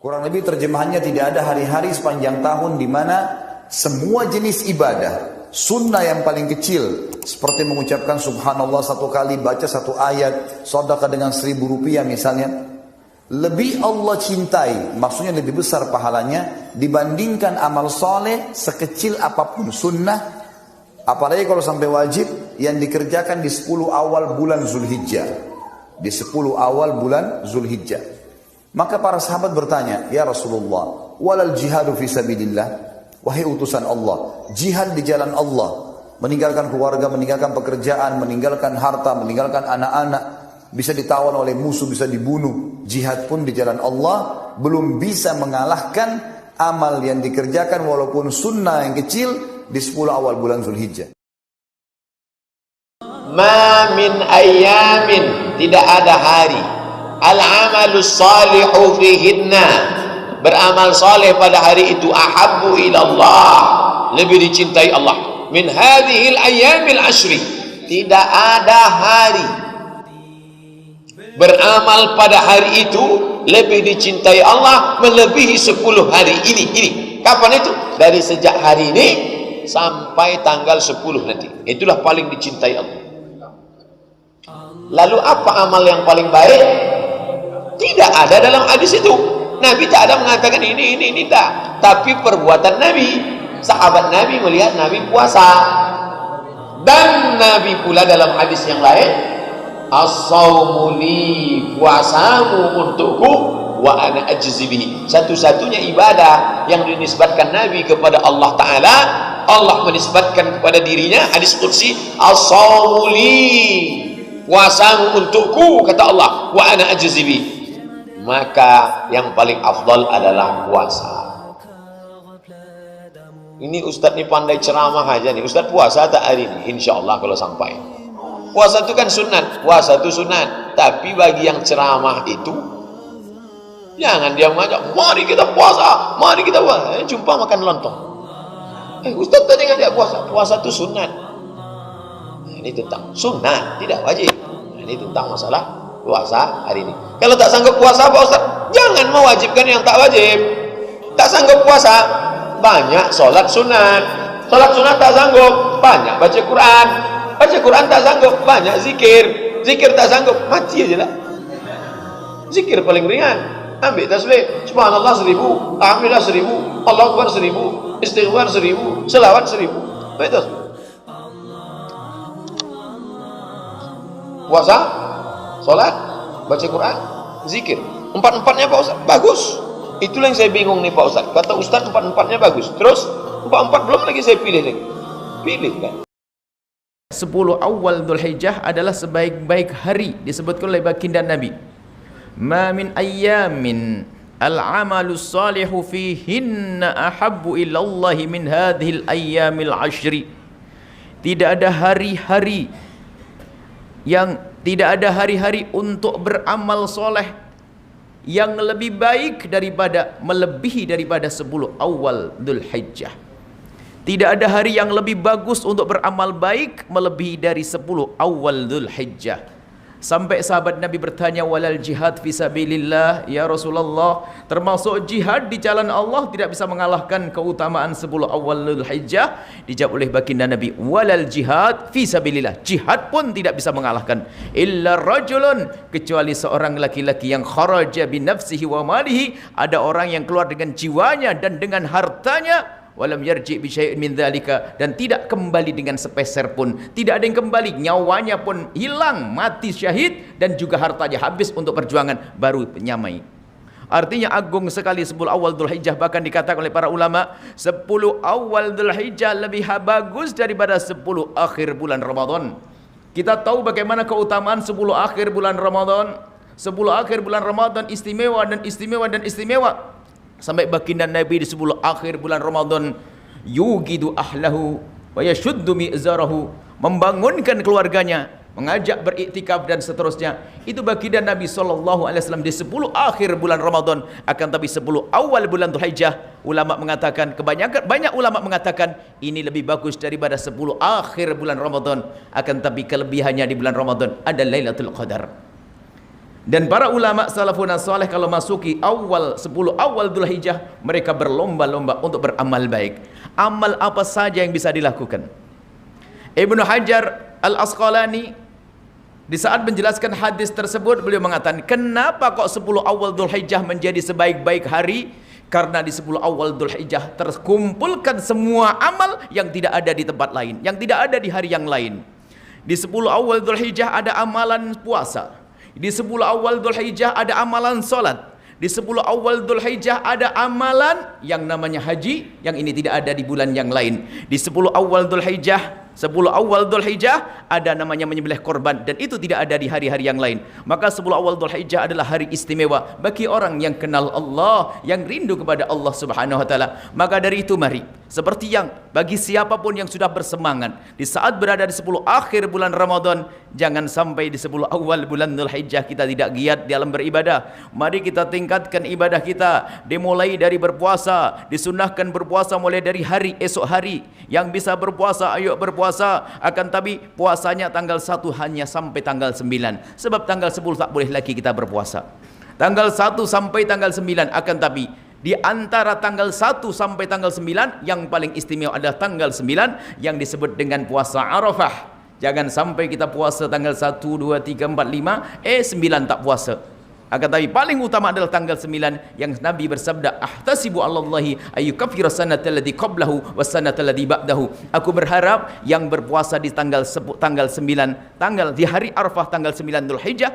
Kurang lebih terjemahannya, tidak ada hari-hari sepanjang tahun di mana semua jenis ibadah, sunnah yang paling kecil, seperti mengucapkan subhanallah 1 kali, baca 1 ayat, sedekah dengan 1.000 rupiah misalnya, lebih Allah cintai, maksudnya lebih besar pahalanya dibandingkan amal soleh sekecil apapun sunnah, apalagi kalau sampai wajib yang dikerjakan di 10 awal bulan Zulhijjah. Di 10 awal bulan Zulhijjah. Maka para sahabat bertanya, ya Rasulullah, walal jihadu fi sabilillah, wahai utusan Allah, jihad di jalan Allah, meninggalkan keluarga, meninggalkan pekerjaan, meninggalkan harta, meninggalkan anak-anak, bisa ditawan oleh musuh, bisa dibunuh, jihad pun di jalan Allah belum bisa mengalahkan amal yang dikerjakan walaupun sunnah yang kecil di 10 awal bulan Zulhijjah. Ma min ayyamin, tidak ada hari, al-amalus salihu fihinna, beramal saleh pada hari itu, ahabbu ilallah, lebih dicintai Allah, min hadhil ayyamil ashri, tidak ada hari beramal pada hari itu lebih dicintai Allah melebihi 10 hari ini. Kapan itu? Dari sejak hari ini sampai tanggal 10 nanti, itulah paling dicintai Allah. Lalu apa amal yang paling baik? Tidak ada dalam hadis itu. Nabi tak ada mengatakan ini tak. Tapi perbuatan Nabi, sahabat Nabi melihat Nabi puasa. Dan Nabi pula dalam hadis yang lain, as-sawmu li, puasamu untukku, wa ana ajzi bihi. Satu-satunya ibadah yang dinisbatkan Nabi kepada Allah Ta'ala, Allah menisbatkan kepada dirinya, hadis qudsi, as-sawmu li, puasamu untukku, kata Allah, wa ana ajzi bihi. Maka yang paling afdal adalah puasa. Ini Ustadz ini pandai ceramah aja nih. Ustadz puasa tak hari ini? Insya Allah kalau sampai. Puasa itu kan sunat, puasa itu sunat. Tapi bagi yang ceramah itu, jangan dia mengajak, mari kita puasa, mari kita puasa. Jumpa makan lontong. Ustadz tadi ngajak puasa, puasa itu sunat. Nah, ini tentang sunat, tidak wajib. Nah, ini tentang masalah puasa hari ini. Kalau tak sanggup puasa Pak Ustaz, jangan mewajibkan yang tak wajib. Tak sanggup puasa, banyak sholat sunat. Sholat sunat tak sanggup, banyak baca Quran. Baca Quran tak sanggup, banyak zikir. Zikir tak sanggup, mati aja lah. Zikir paling ringan, ambil tasbih, subhanallah 1000, alhamdulillah 1000, Allah Akbar 1000, istighfar 1000, selawat 1000. Betul. Puasa, sholat, baca Quran, zikir, empat-empatnya Pak Ustaz, bagus. Itulah yang saya bingung nih Pak Ustaz. Kata Ustaz empat-empatnya bagus, terus empat-empat belum lagi saya pilih lagi. Pilih kan. 10 awal Dzulhijjah adalah sebaik-baik hari, disebutkan oleh baginda Nabi. Ma min ayyamin al-amalu salihu fihinna ahabbu ilallahi min hadhil ayyamil ashri. Tidak ada hari-hari untuk beramal soleh yang lebih baik melebihi daripada 10 awal Dzulhijjah. Tidak ada hari yang lebih bagus untuk beramal baik melebihi dari 10 awal Dzulhijjah. Sampai sahabat Nabi bertanya, walal jihad fisabilillah ya Rasulullah, termasuk jihad di jalan Allah tidak bisa mengalahkan keutamaan 10 awal Dzulhijjah. Dijawab oleh baginda Nabi, walal jihad fisabilillah, jihad pun tidak bisa mengalahkan, illa rajulun, kecuali seorang laki-laki yang kharaja bi nafsihi wa malihi, ada orang yang keluar dengan jiwanya dan dengan hartanya, walam yarji bi syai'in min dzalika, dan tidak kembali dengan sepeser pun, tidak ada yang kembali, nyawanya pun hilang, mati syahid, dan juga hartanya habis untuk perjuangan, baru menyamai. Artinya agung sekali 10 awal Dzulhijjah. Bahkan dikatakan oleh para ulama, 10 awal Dzulhijjah lebih bagus daripada 10 akhir bulan Ramadan. Kita tahu bagaimana keutamaan 10 akhir bulan Ramadan. 10 akhir bulan Ramadan istimewa dan istimewa dan istimewa. Sampai baginda Nabi di 10 akhir bulan Ramadan, yugidu ahlahu wa yashuddu mi'zarahu, membangunkan keluarganya, mengajak beriktikaf dan seterusnya. Itu baginda Nabi SAW di 10 akhir bulan Ramadan. Akan tapi 10 awal bulan Dzulhijjah, ulama mengatakan, banyak ulama mengatakan ini lebih bagus daripada 10 akhir bulan Ramadan. Akan tapi kelebihannya di bulan Ramadan ada Lailatul Qadar. Dan para ulama salafun saleh kalau masuki 10 awal Dzulhijjah, mereka berlomba-lomba untuk beramal baik. Amal apa saja yang bisa dilakukan? Ibnu Hajar Al-Asqalani di saat menjelaskan hadis tersebut, beliau mengatakan, kenapa kok 10 awal Dzulhijjah menjadi sebaik-baik hari? Karena di 10 awal Dzulhijjah terkumpulkan semua amal yang tidak ada di tempat lain, yang tidak ada di hari yang lain. Di 10 awal Dzulhijjah ada amalan puasa. Di 10 awal Dzulhijjah ada amalan salat. Di 10 awal Dzulhijjah ada amalan yang namanya haji, yang ini tidak ada di bulan yang lain. Di 10 awal Dzulhijjah ada namanya menyembelih korban, dan itu tidak ada di hari-hari yang lain. Maka 10 awal Dzulhijjah adalah hari istimewa bagi orang yang kenal Allah, yang rindu kepada Allah Subhanahu wa taala. Maka dari itu mari, seperti yang bagi siapapun yang sudah bersemangat di saat berada di 10 akhir bulan Ramadan, jangan sampai di 10 awal bulan Dzulhijjah kita tidak giat dalam beribadah. Mari kita tingkatkan ibadah kita, dimulai dari berpuasa. Disunahkan berpuasa mulai dari hari esok hari. Yang bisa berpuasa, ayo berpuasa. Akan tapi puasanya tanggal 1 hanya sampai tanggal 9. Sebab tanggal 10 tak boleh lagi kita berpuasa. Tanggal 1 sampai tanggal 9. Akan tapi di antara tanggal 1 sampai tanggal 9, yang paling istimewa adalah tanggal 9 yang disebut dengan puasa Arafah. Jangan sampai kita puasa tanggal 1, 2, 3, 4, 5, 9 tak puasa. Akan tapi paling utama adalah tanggal 9 yang Nabi bersabda, ahtasibu 'alallahi ayyukaffira sanata allati qablahu was sanata allati ba'dahu. Aku berharap yang berpuasa di tanggal 9, di hari Arafah tanggal 9 Dzulhijjah,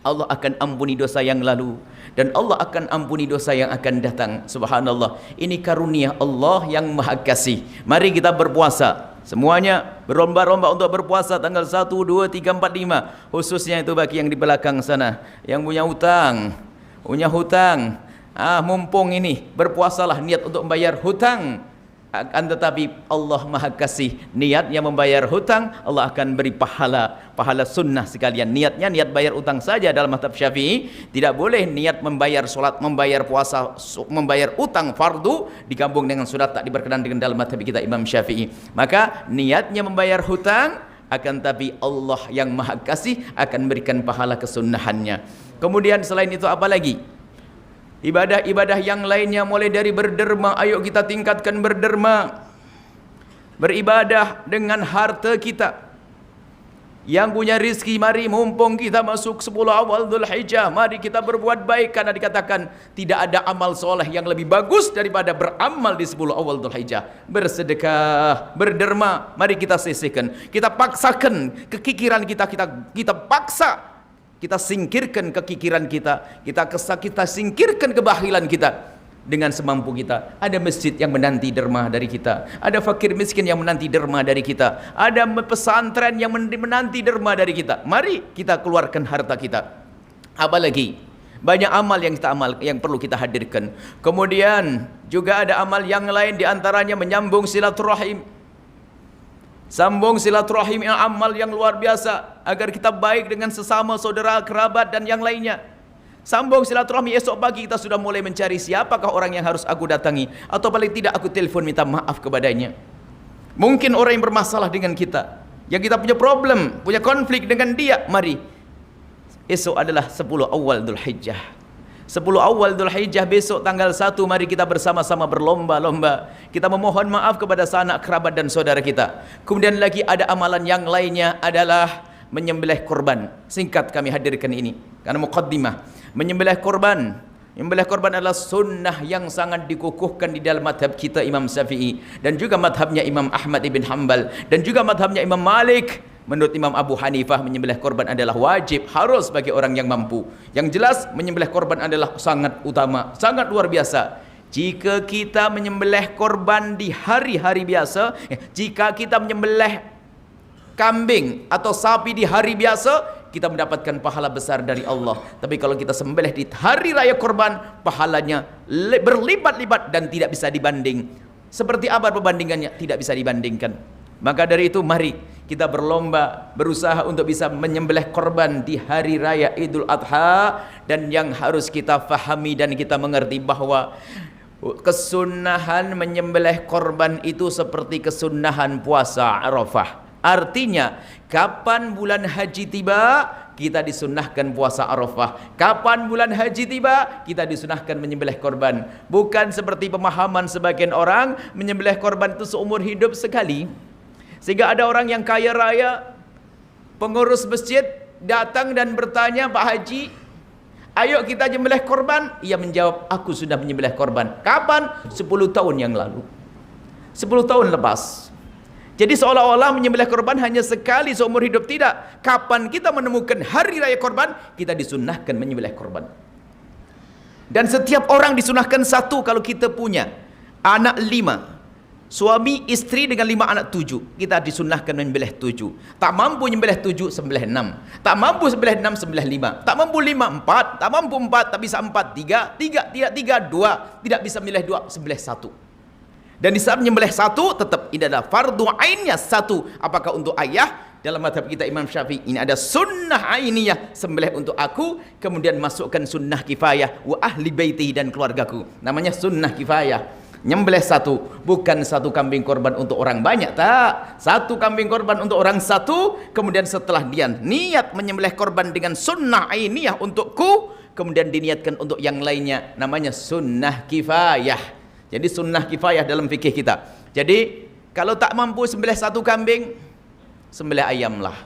Allah akan ampuni dosa yang lalu dan Allah akan ampuni dosa yang akan datang. Subhanallah, ini karunia Allah yang Maha Kasih. Mari kita berpuasa. Semuanya berlomba-lomba untuk berpuasa tanggal 1, 2, 3, 4, 5. Khususnya itu bagi yang di belakang sana, yang punya hutang. Mumpung ini berpuasalah, niat untuk membayar hutang. Akan tetapi Allah Maha Kasih, niatnya membayar hutang, Allah akan beri pahala sunnah sekalian. Niatnya niat bayar hutang saja dalam mazhab Syafi'i. Tidak boleh niat membayar solat, membayar puasa, membayar hutang fardu digabung dengan sunat, tak diperkenan dengan dalam mazhab kita Imam Syafi'i. Maka niatnya membayar hutang, akan tapi Allah yang Maha Kasih akan berikan pahala kesunnahannya. Kemudian selain itu apa lagi? Ibadah-ibadah yang lainnya, mulai dari berderma, ayo kita tingkatkan berderma. Beribadah dengan harta kita. Yang punya rizki, mari mumpung kita masuk 10 awal Dzulhijjah, mari kita berbuat baik, karena dikatakan tidak ada amal soleh yang lebih bagus daripada beramal di 10 awal Dzulhijjah. Bersedekah, berderma, mari kita sisihkan. Kita paksakan kekikiran kita paksa. Kita singkirkan kekikiran kita singkirkan kebahilan kita dengan semampu kita. Ada masjid yang menanti derma dari kita, ada fakir miskin yang menanti derma dari kita, ada pesantren yang menanti derma dari kita. Mari kita keluarkan harta kita. Apalagi banyak amal yang perlu kita hadirkan. Kemudian juga ada amal yang lain, diantaranya menyambung silaturahim. Sambung silaturahim, yang amal yang luar biasa agar kita baik dengan sesama saudara, kerabat dan yang lainnya. Sambung silaturahmi, esok pagi kita sudah mulai mencari siapakah orang yang harus aku datangi, atau paling tidak aku telepon minta maaf kepadanya. Mungkin orang yang bermasalah dengan kita, yang kita punya problem, punya konflik dengan dia. Mari, esok adalah 10 awal Dzulhijjah. 10 awal Dzulhijjah besok tanggal 1, mari kita bersama-sama berlomba-lomba. Kita memohon maaf kepada sanak kerabat dan saudara kita. Kemudian lagi ada amalan yang lainnya adalah menyembelih korban. Singkat kami hadirkan ini karena muqaddimah. Menyembelih korban adalah sunnah yang sangat dikukuhkan di dalam madhab kita Imam Syafi'i, dan juga madhabnya Imam Ahmad ibn Hanbal, dan juga madhabnya Imam Malik. Menurut Imam Abu Hanifah, menyembelih korban adalah wajib, harus bagi orang yang mampu. Yang jelas, menyembelih korban adalah sangat utama, sangat luar biasa. Jika kita menyembelih korban di hari-hari biasa, jika kita menyembelih kambing atau sapi di hari biasa, kita mendapatkan pahala besar dari Allah. Tapi kalau kita sembelih di hari raya korban, pahalanya berlipat-lipat dan tidak bisa dibanding. Seperti apa perbandingannya? Tidak bisa dibandingkan. Maka dari itu mari kita berlomba, berusaha untuk bisa menyembelih korban di hari raya Idul Adha. Dan yang harus kita fahami dan kita mengerti bahwa kesunahan menyembelih korban itu seperti kesunahan puasa Arafah. Artinya, kapan bulan haji tiba, kita disunnahkan puasa Arafah. Kapan bulan haji tiba, kita disunnahkan menyembelih korban. Bukan seperti pemahaman sebagian orang, menyembelih korban itu seumur hidup sekali. Sehingga ada orang yang kaya raya, pengurus masjid datang dan bertanya, Pak Haji, ayo kita menyembelih korban. Ia menjawab, aku sudah menyembelih korban. Kapan? 10 tahun yang lalu. 10 tahun lepas. Jadi seolah-olah menyembelih korban hanya sekali seumur hidup. Tidak. Kapan kita menemukan hari raya korban, kita disunnahkan menyembelih korban. Dan setiap orang disunnahkan satu. Kalau kita punya anak 5, suami istri dengan 5 anak 7, kita disunnahkan menyembelih 7. Tak mampu menyembelih 7, sembelih 6. Tak mampu sembelih 6, sembelih 5. Tak mampu 5, 4. Tak mampu 4, tak bisa 4, 3. Tidak 3, 2. Tidak bisa memilih 2, sembelih 1. Dan di saat menyembelih 1, tetap ini adalah fardu ainnya 1. Apakah untuk ayah? Dalam mazhab kita Imam Syafi'i, ini ada sunnah ainiyah, sembelih untuk aku, kemudian masukkan sunnah kifayah wa ahli baiti dan keluargaku. Namanya sunnah kifayah. Nyembelih 1, bukan 1 kambing korban untuk orang banyak, tak. 1 kambing korban untuk orang 1, kemudian setelah dia niat menyembelih korban dengan sunnah ainiyah untukku, kemudian diniatkan untuk yang lainnya, namanya sunnah kifayah. Jadi sunnah kifayah dalam fikih kita. Jadi kalau tak mampu sembelih 1 kambing, sembelih ayam lah.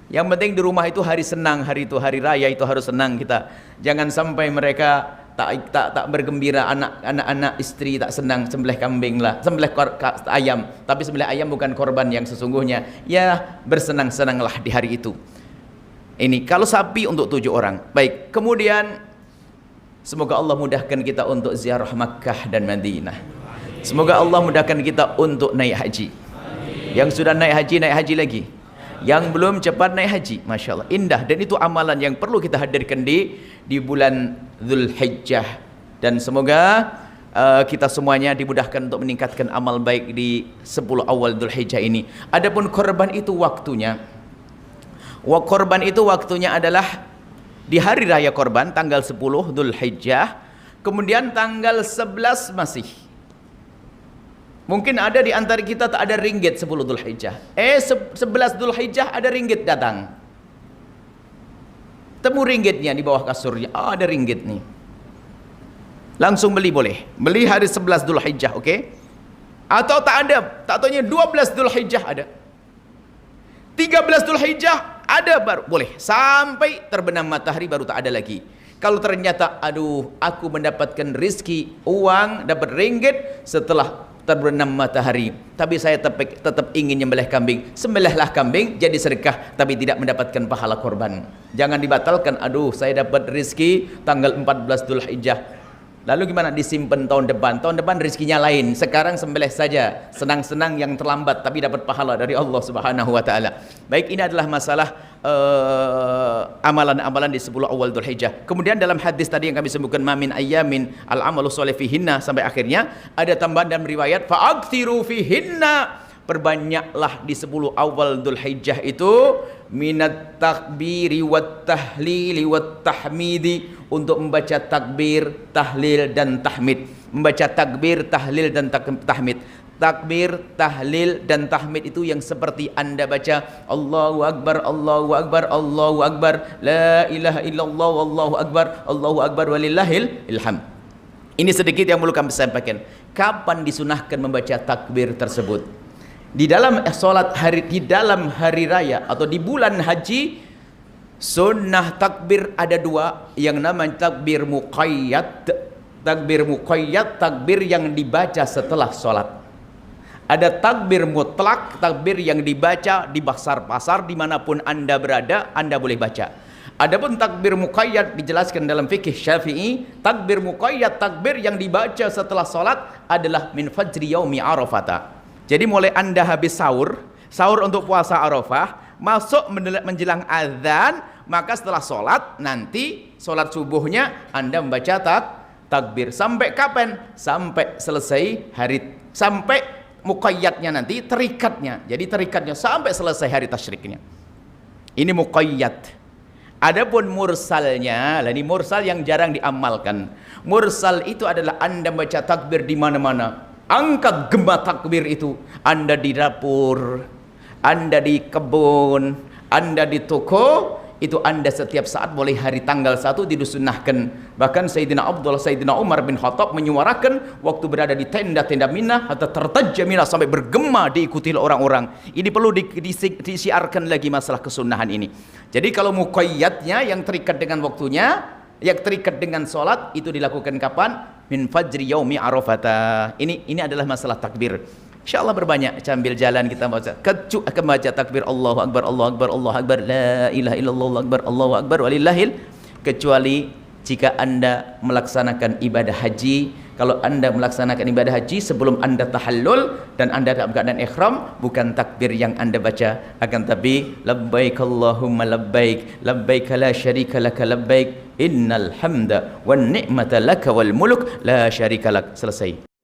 Yang penting di rumah itu hari senang, hari itu hari raya itu harus senang kita. Jangan sampai mereka tak bergembira, anak-anak istri tak senang, sembelih kambing lah, sembelih ayam. Tapi sembelih ayam bukan korban yang sesungguhnya. Ya bersenang-senanglah di hari itu. Ini kalau sapi untuk 7 orang. Baik, kemudian semoga Allah mudahkan kita untuk ziarah Makkah dan Madinah. Semoga Allah mudahkan kita untuk naik haji. Yang sudah naik haji lagi. Yang belum cepat naik haji. Masya Allah, indah. Dan itu amalan yang perlu kita hadirkan di bulan Dzulhijjah. Dan semoga kita semuanya dimudahkan untuk meningkatkan amal baik di 10 awal Dzulhijjah ini. Adapun korban itu waktunya. Korban itu waktunya adalah di hari raya korban tanggal 10 Dzulhijjah, kemudian tanggal 11 masih. Mungkin ada di antara kita tak ada ringgit 10 Dzulhijjah. 11 Dzulhijjah ada ringgit datang. Temu ringgitnya di bawah kasurnya. Ada ringgit nih. Langsung beli boleh. Beli hari 11 Dzulhijjah, oke? Atau tak ada, tak taunya 12 Dzulhijjah ada. 13 Dzulhijjah ada baru boleh, sampai terbenam matahari baru tak ada lagi. Kalau ternyata aduh aku mendapatkan rizki uang dapat ringgit setelah terbenam matahari, tapi saya tetap ingin menyembelih kambing, sembelihlah kambing jadi sedekah tapi tidak mendapatkan pahala korban. Jangan dibatalkan, aduh saya dapat rizki tanggal 14 Dzulhijjah, lalu gimana, disimpan tahun depan rizkinya lain, sekarang sembelih saja, senang-senang yang terlambat tapi dapat pahala dari Allah Subhanahu wa taala. Baik, ini adalah masalah amalan-amalan di 10 awal Dzulhijjah. Kemudian dalam hadis tadi yang kami sebutkan, mamin ayyamin al-amalu sholih fihinna sampai akhirnya, ada tambahan dalam riwayat fa'aktsiru fihinna, perbanyaklah di 10 awal Dzulhijjah itu minat takbiri wat tahlili wat tahmidi, untuk membaca takbir, tahlil dan tahmid. Membaca takbir, tahlil dan tahmid. Takbir, tahlil dan tahmid itu yang seperti Anda baca Allahu Akbar, Allahu Akbar, Allahu Akbar, la ilaha illallah, Allahu Akbar walillahil ilham. Ini sedikit yang perlu kami sampaikan. Kapan disunahkan membaca takbir tersebut? Di dalam salat hari, di dalam hari raya atau di bulan haji, sunnah takbir ada 2, yang namanya takbir muqayyad. Takbir muqayyad, takbir yang dibaca setelah salat. Ada takbir mutlak, takbir yang dibaca di pasar-pasar dimanapun Anda berada, Anda boleh baca. Adapun takbir muqayyad dijelaskan dalam fikih Syafi'i, takbir muqayyad, takbir yang dibaca setelah salat adalah min fajri yaumi Arafah. Jadi mulai Anda habis sahur untuk puasa Arafah, masuk menjelang azan, maka setelah salat nanti salat subuhnya Anda membaca takbir sampai kapan? Sampai selesai hari, sampai muqayyadnya nanti, terikatnya. Jadi terikatnya sampai selesai hari tasyriknya. Ini muqayyad. Adapun mursalnya, ini mursal yang jarang diamalkan. Mursal itu adalah Anda baca takbir di mana-mana. Angkat gema takbir itu. Anda di dapur, Anda di kebun, Anda di toko, itu Anda setiap saat mulai hari tanggal 1 disunahkan. Bahkan Sayyidina Umar bin Khattab menyuarakan waktu berada di tenda-tenda Mina, hatta tertajja Mina, sampai bergema diikuti orang-orang. Ini perlu disiarkan lagi masalah kesunahan ini. Jadi kalau muqayyadnya yang terikat dengan waktunya, yang terikat dengan sholat, itu dilakukan kapan? Min fajri yaumi arafata. Ini adalah masalah takbir. InsyaAllah berbanyak sambil jalan kita baca. Akan baca takbir Allahu Akbar, Allahu Akbar, Allahu Akbar, la ilaha illallah, Allahu Akbar, Allahu Akbar, walillahil. Kecuali jika Anda melaksanakan ibadah haji. Kalau Anda melaksanakan ibadah haji sebelum Anda tahallul dan Anda dalam keadaan ihram, bukan takbir yang Anda baca, akan tapi labbaik Allahumma labbaik, labbaik la syarika laka labbaik, innal hamda wan ni'mata laka wal mulk la syarika lak. Selesai.